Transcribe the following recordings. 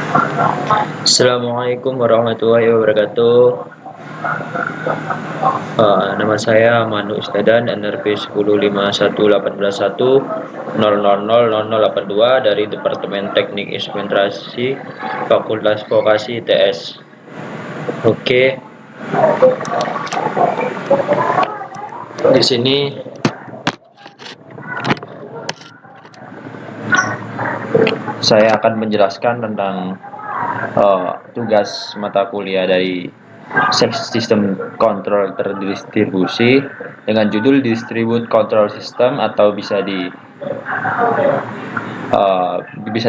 Assalamualaikum warahmatullahi wabarakatuh. Nama saya Manu Istadan, NRP 1051811000082 dari Departemen Teknik Instrumentasi Fakultas Vokasi ITS. Oke, di sini saya akan menjelaskan tentang tugas mata kuliah dari Sistem Kontrol Terdistribusi dengan judul Distribute Control System atau bisa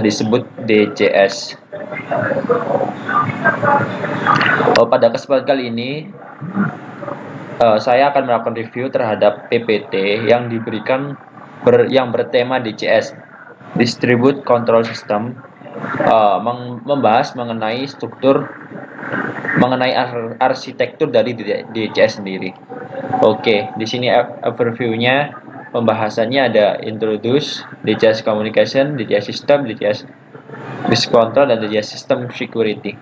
disebut DCS. Pada kesempatan kali ini saya akan melakukan review terhadap PPT yang diberikan yang bertema DCS, Distribute Control System, membahas mengenai arsitektur dari DCS sendiri. Oke, di sini overview-nya, pembahasannya ada Introduce, DCS Communication, DCS System, DCS Risk Control, dan DCS System Security.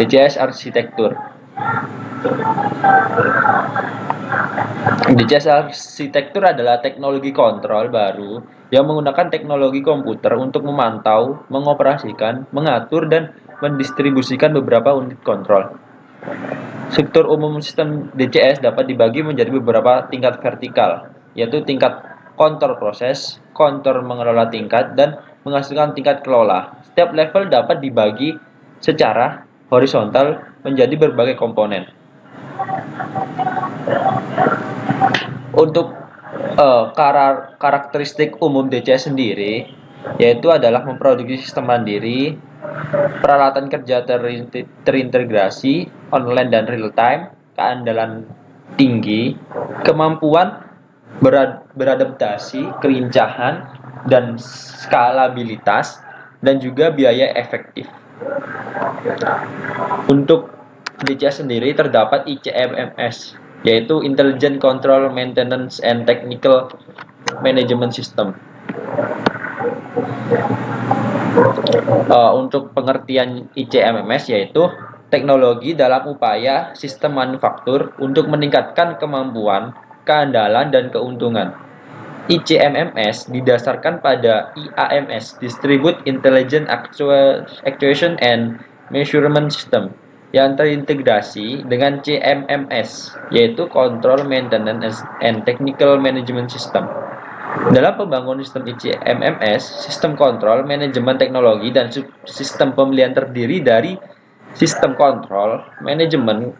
DCS Arsitektur. DCS arsitektur adalah teknologi kontrol baru yang menggunakan teknologi komputer untuk memantau, mengoperasikan, mengatur, dan mendistribusikan beberapa unit kontrol. Struktur umum sistem DCS dapat dibagi menjadi beberapa tingkat vertikal, yaitu tingkat kontrol proses, kontrol mengelola tingkat, dan menghasilkan tingkat kelola. Setiap level dapat dibagi secara horizontal menjadi berbagai komponen. Untuk karakteristik umum DCS sendiri, yaitu adalah memproduksi sistem mandiri, peralatan kerja terintegrasi, online dan real time, keandalan tinggi, kemampuan beradaptasi, kelincahan, dan skalabilitas, dan juga biaya efektif. Untuk DCS sendiri terdapat ICMMS, yaitu Intelligent Control Maintenance and Technical Management System. Untuk pengertian ICMMS yaitu teknologi dalam upaya sistem manufaktur untuk meningkatkan kemampuan, keandalan, dan keuntungan. ICMMS didasarkan pada IAMS, Distribute Intelligent Actuation and Measurement System, yang terintegrasi dengan CMMS, yaitu Control Maintenance and Technical Management System. Dalam pembangunan sistem ICMMS, sistem kontrol, manajemen teknologi, dan sistem pemilihan terdiri dari sistem kontrol, manajemen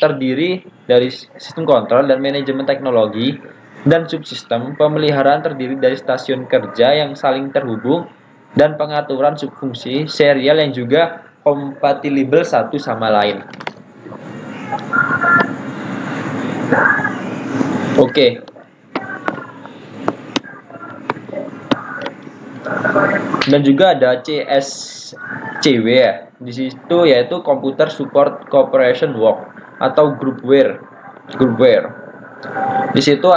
terdiri dari sistem kontrol dan manajemen teknologi, dan subsistem pemeliharaan terdiri dari stasiun kerja yang saling terhubung dan pengaturan subfungsi serial yang juga kompatibel satu sama lain. Oke. Dan juga ada CSCW ya. Di situ yaitu Computer Support Corporation Work atau Groupware. Di situ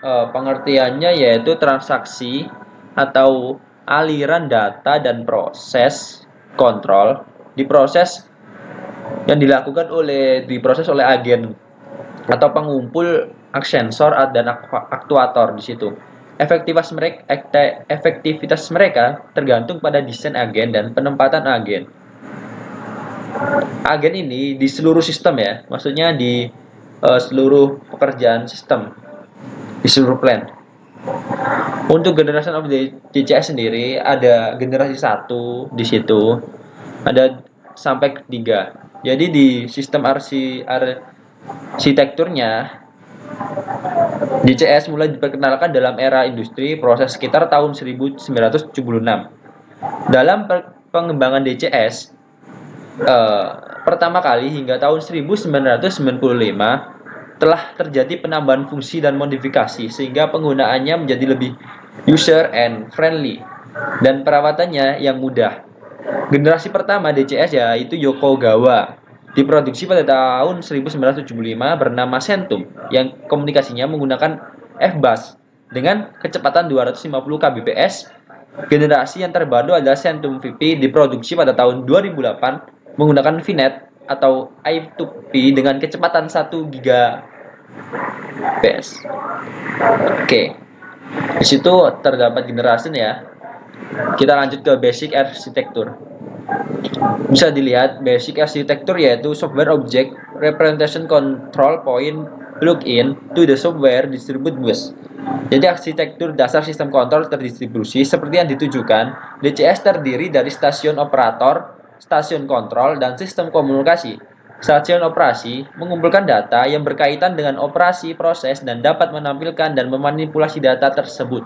pengertiannya yaitu transaksi atau aliran data dan proses kontrol yang diproses oleh agen atau pengumpul sensor dan aktuator di situ. Efektivitas mereka tergantung pada desain agen dan penempatan agen. Agen ini di seluruh sistem ya, maksudnya di seluruh pekerjaan sistem, di seluruh plant. Untuk generation of DCS sendiri ada generasi 1 di situ, ada sampai ketiga. Jadi di sistem arsitekturnya DCS mulai diperkenalkan dalam era industri proses sekitar tahun 1976. Dalam pengembangan DCS pertama kali hingga tahun 1995 telah terjadi penambahan fungsi dan modifikasi sehingga penggunaannya menjadi lebih user and friendly dan perawatannya yang mudah. Generasi pertama DCS yaitu Yokogawa, diproduksi pada tahun 1975 bernama Centum yang komunikasinya menggunakan FBus dengan kecepatan 250 kbps Generasi yang terbaru adalah Centum VP, diproduksi pada tahun 2008 menggunakan VNet atau I2P dengan kecepatan 1 Gbps. Oke. Di situ terdapat generasi ya. Kita lanjut ke basic architecture. Bisa dilihat basic architecture yaitu software object representation control point plug-in to the software distribute bus. Jadi arsitektur dasar sistem kontrol terdistribusi seperti yang ditujukan. DCS terdiri dari stasiun operator, stasiun kontrol, dan sistem komunikasi. Stasiun operasi mengumpulkan data yang berkaitan dengan operasi proses dan dapat menampilkan dan memanipulasi data tersebut.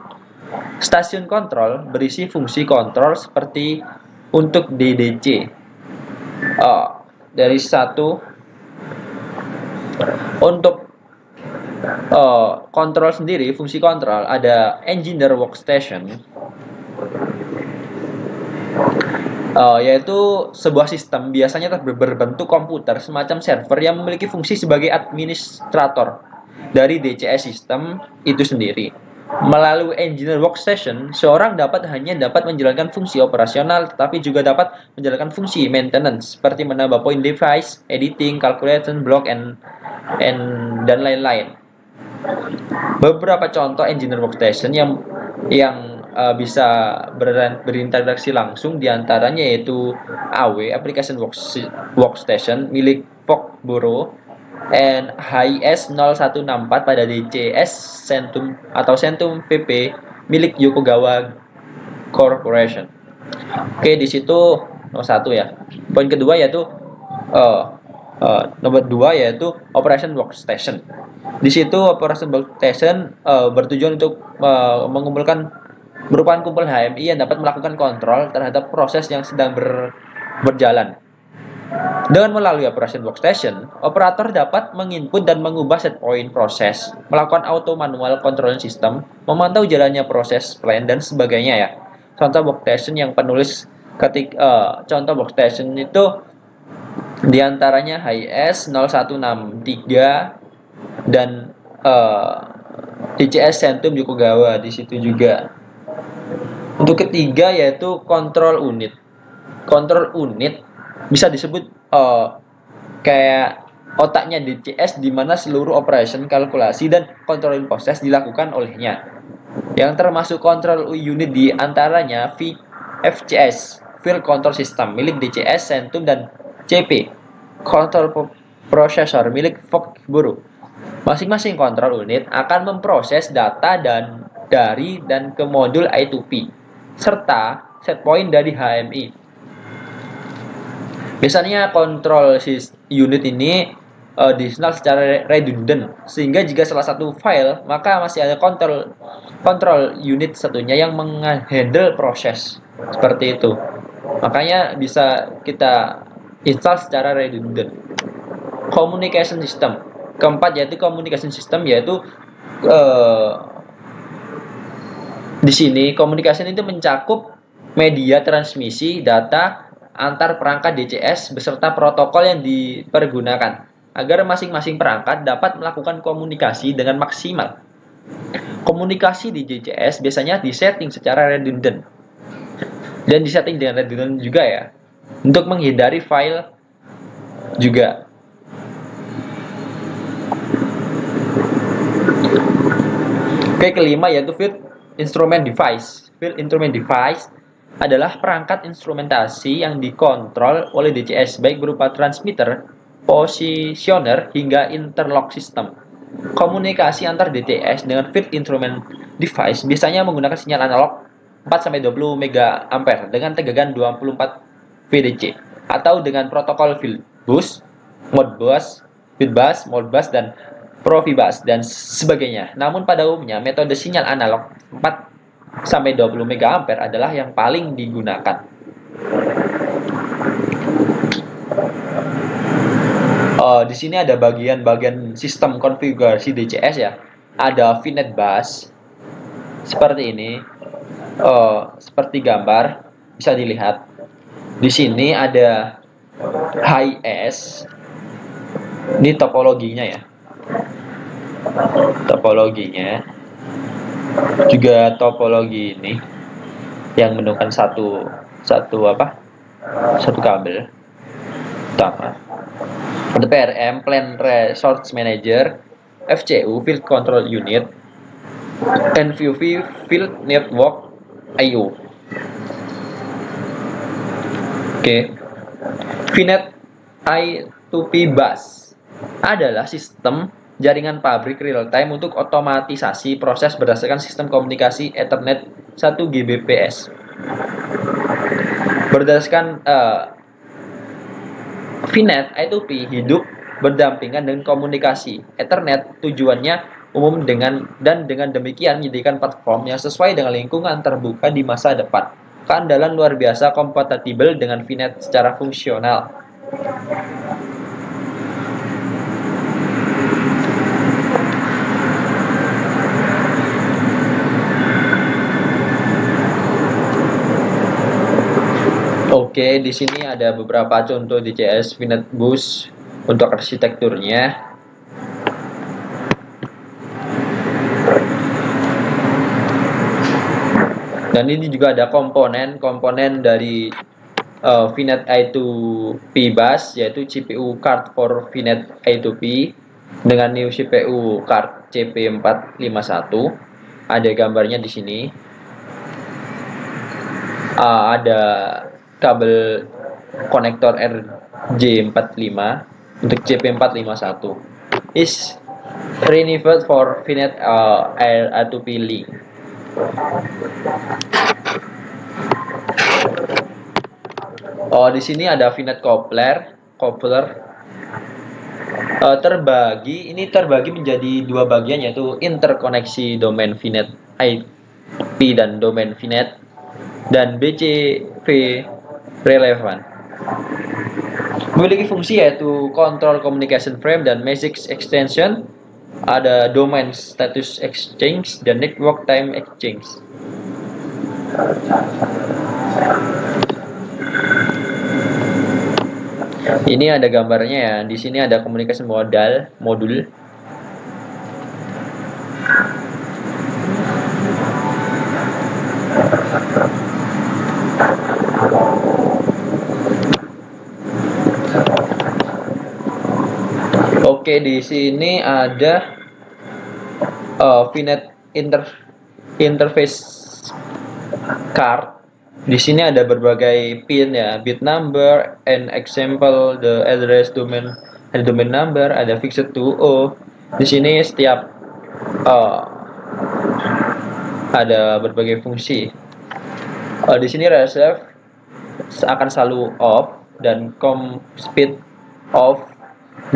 Stasiun kontrol berisi fungsi kontrol seperti untuk DDC. Dari satu untuk kontrol sendiri, fungsi kontrol ada engineer workstation, yaitu sebuah sistem biasanya berbentuk komputer semacam server yang memiliki fungsi sebagai administrator dari DCS sistem itu sendiri. Melalui engineer workstation, seorang hanya dapat menjalankan fungsi operasional, tetapi juga dapat menjalankan fungsi maintenance seperti menambah point device, editing, calculation, block, dan lain-lain. Beberapa contoh engineer workstation yang bisa berinteraksi langsung diantaranya yaitu AW Application Workstation milik Foxborough and HIS 0164 pada DCS Centum atau Centum PP milik Yokogawa Corporation. Oke, di situ nomor 1 ya. Poin kedua yaitu nomor 2 yaitu Operation Workstation. Di situ Operation Workstation bertujuan untuk mengumpulkan merupakan kumpul HMI yang dapat melakukan kontrol terhadap proses yang sedang berjalan. Dengan melalui Operation Workstation, operator dapat menginput dan mengubah set point proses, melakukan auto manual control system, memantau jalannya proses plan dan sebagainya ya. Contoh workstation yang penulis contoh workstation itu diantaranya HIS 0163 dan DCS Centum Yokogawa di situ juga. Untuk ketiga yaitu control unit. Control unit bisa disebut kayak otaknya DCS di mana seluruh operation, kalkulasi, dan controlling proses dilakukan olehnya. Yang termasuk control unit di antaranya FCS, Field Control System milik DCS Centum dan CP, Control Processor milik Foxborough. Masing-masing control unit akan memproses data dari dan ke modul I2P serta set point dari HMI. Biasanya control unit ini di-install secara redundant, sehingga jika salah satu file, maka masih ada control unit satunya yang menghandle proses. Seperti itu. Makanya bisa kita install secara redundant. Communication system. Keempat yaitu communication system, yaitu di sini communication itu mencakup media transmisi data antar perangkat DCS beserta protokol yang dipergunakan agar masing-masing perangkat dapat melakukan komunikasi dengan maksimal. Komunikasi di DCS biasanya disetting secara redundant dan disetting dengan redundant juga ya, untuk menghindari file juga. Oke, kelima yaitu Field Instrument Device. Field Instrument Device adalah perangkat instrumentasi yang dikontrol oleh DCS baik berupa transmitter, positioner, hingga interlock system. Komunikasi antar DCS dengan Field Instrument Device biasanya menggunakan sinyal analog 4-20 MA dengan tegangan 24 VDC atau dengan protokol Field Bus, Modbus, Fieldbus, Modbus, dan Profibus dan sebagainya. Namun pada umumnya metode sinyal analog 4-20 MA adalah yang paling digunakan. Di sini ada bagian-bagian sistem konfigurasi DCS ya. Ada VNet bus seperti ini, seperti gambar bisa dilihat. Di sini ada HIS. Ini topologinya ya. Topologinya juga topologi ini. yang menggunakan satu kabel utama. Ada PRM, Plan Resource Manager, FCU, Field Control Unit, NVV, Field Network I/O. Oke. VNet I2P Bus adalah sistem jaringan pabrik real-time untuk otomatisasi proses berdasarkan sistem komunikasi Ethernet 1 Gbps. Berdasarkan VNet I2P hidup berdampingan dengan komunikasi Ethernet, tujuannya umum dengan demikian menyediakan platform yang sesuai dengan lingkungan terbuka di masa depan. Keandalan luar biasa kompatibel dengan VNet secara fungsional. Oke, di sini ada beberapa contoh DCS VNet Bus untuk arsitekturnya. Dan ini juga ada komponen dari VNet I2P Bus, yaitu CPU card for VNet I2P dengan new CPU card CP451. Ada gambarnya di sini. Ada kabel konektor RJ45 untuk CP451 is renewabled for VNet I2P link. Di sini ada VNet coupler terbagi menjadi dua bagian, yaitu interkoneksi domain VNet IP dan domain VNet dan BCV relevan. Memiliki fungsi yaitu control communication frame dan message extension, ada domain status exchange dan network time exchange. Ini ada gambarnya ya. Di sini ada communication modul. Oke, di sini ada VNet interface card. Di sini ada berbagai pin ya, bit number, and example, the address, domain number, ada fixed to O. Di sini setiap ada berbagai fungsi. Di sini reserve akan selalu off dan com speed off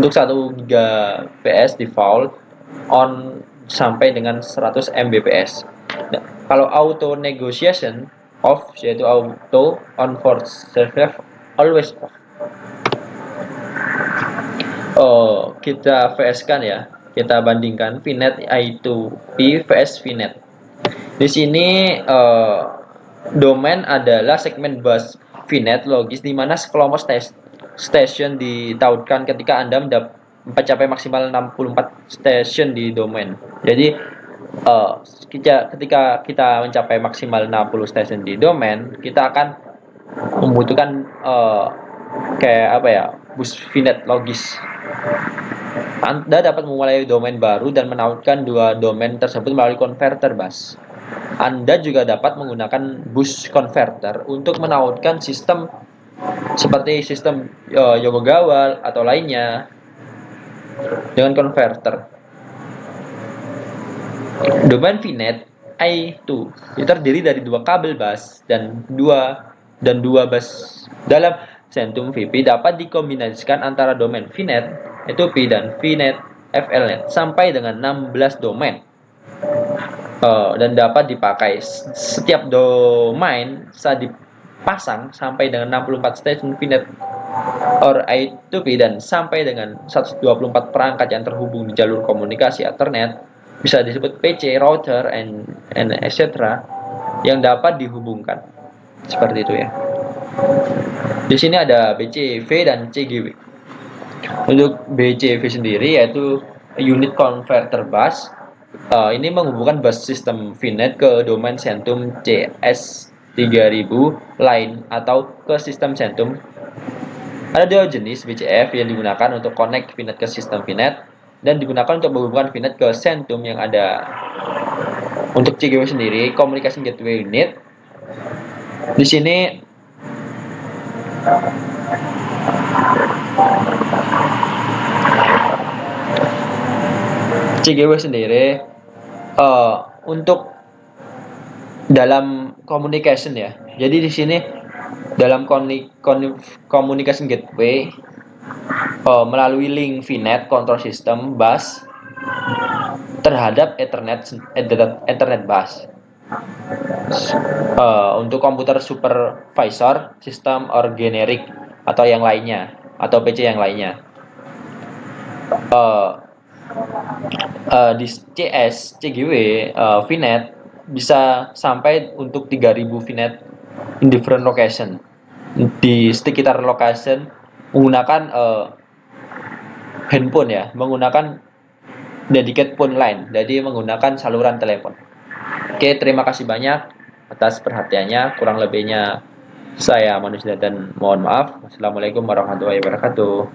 untuk 1 Gbps default, on sampai dengan 100 Mbps. Nah, kalau auto negotiation off, yaitu auto on for server always off. Kita VS kan ya, kita bandingkan VNet I2P vs VNet. Di sini domain adalah segmen bus VNet logis, di mana sekelompok station ditautkan ketika Anda mencapai maksimal 64 station di domain. Jadi ketika kita mencapai maksimal 60 station di domain, kita akan membutuhkan bus VNet logis. Anda dapat memulai domain baru dan menautkan dua domain tersebut melalui converter bus. Anda juga dapat menggunakan bus converter untuk menautkan sistem seperti sistem Yokogawa atau lainnya dengan converter. Domain VNet I2 itu terdiri dari dua kabel bus dan dua bus. Dalam Centum VP dapat dikombinasikan antara domain VNet I2P dan VNet FLNet sampai dengan 16 domain. Dan dapat dipakai setiap domain saat dipasang sampai dengan 64 station VNet or I2P dan sampai dengan 124 perangkat yang terhubung di jalur komunikasi Ethernet, bisa disebut PC, router, and etc. yang dapat dihubungkan. Seperti itu ya. Di sini ada BCV dan CGW. Untuk BCV sendiri yaitu unit converter bus. Ini menghubungkan bus sistem VNet ke domain Centum CS 3000 line atau ke sistem Centum. Ada dua jenis VCF yang digunakan untuk connect VNet ke sistem VNet dan digunakan untuk menghubungkan VNet ke Centum yang ada. Untuk CGW sendiri, Communication Gateway Unit, di sini CGW sendiri untuk dalam communication ya. Jadi di sini dalam communication gateway melalui link VNet control system bus terhadap Ethernet bus. Untuk komputer supervisor, sistem or generic atau yang lainnya atau PC yang lainnya. Di CS CGW VNet bisa sampai untuk 3000 VNet in different location di sekitar location menggunakan handphone ya, menggunakan dedicated phone line, jadi menggunakan saluran telepon. Oke, terima kasih banyak atas perhatiannya. Kurang lebihnya saya manusia dan mohon maaf. Wassalamualaikum warahmatullahi wabarakatuh.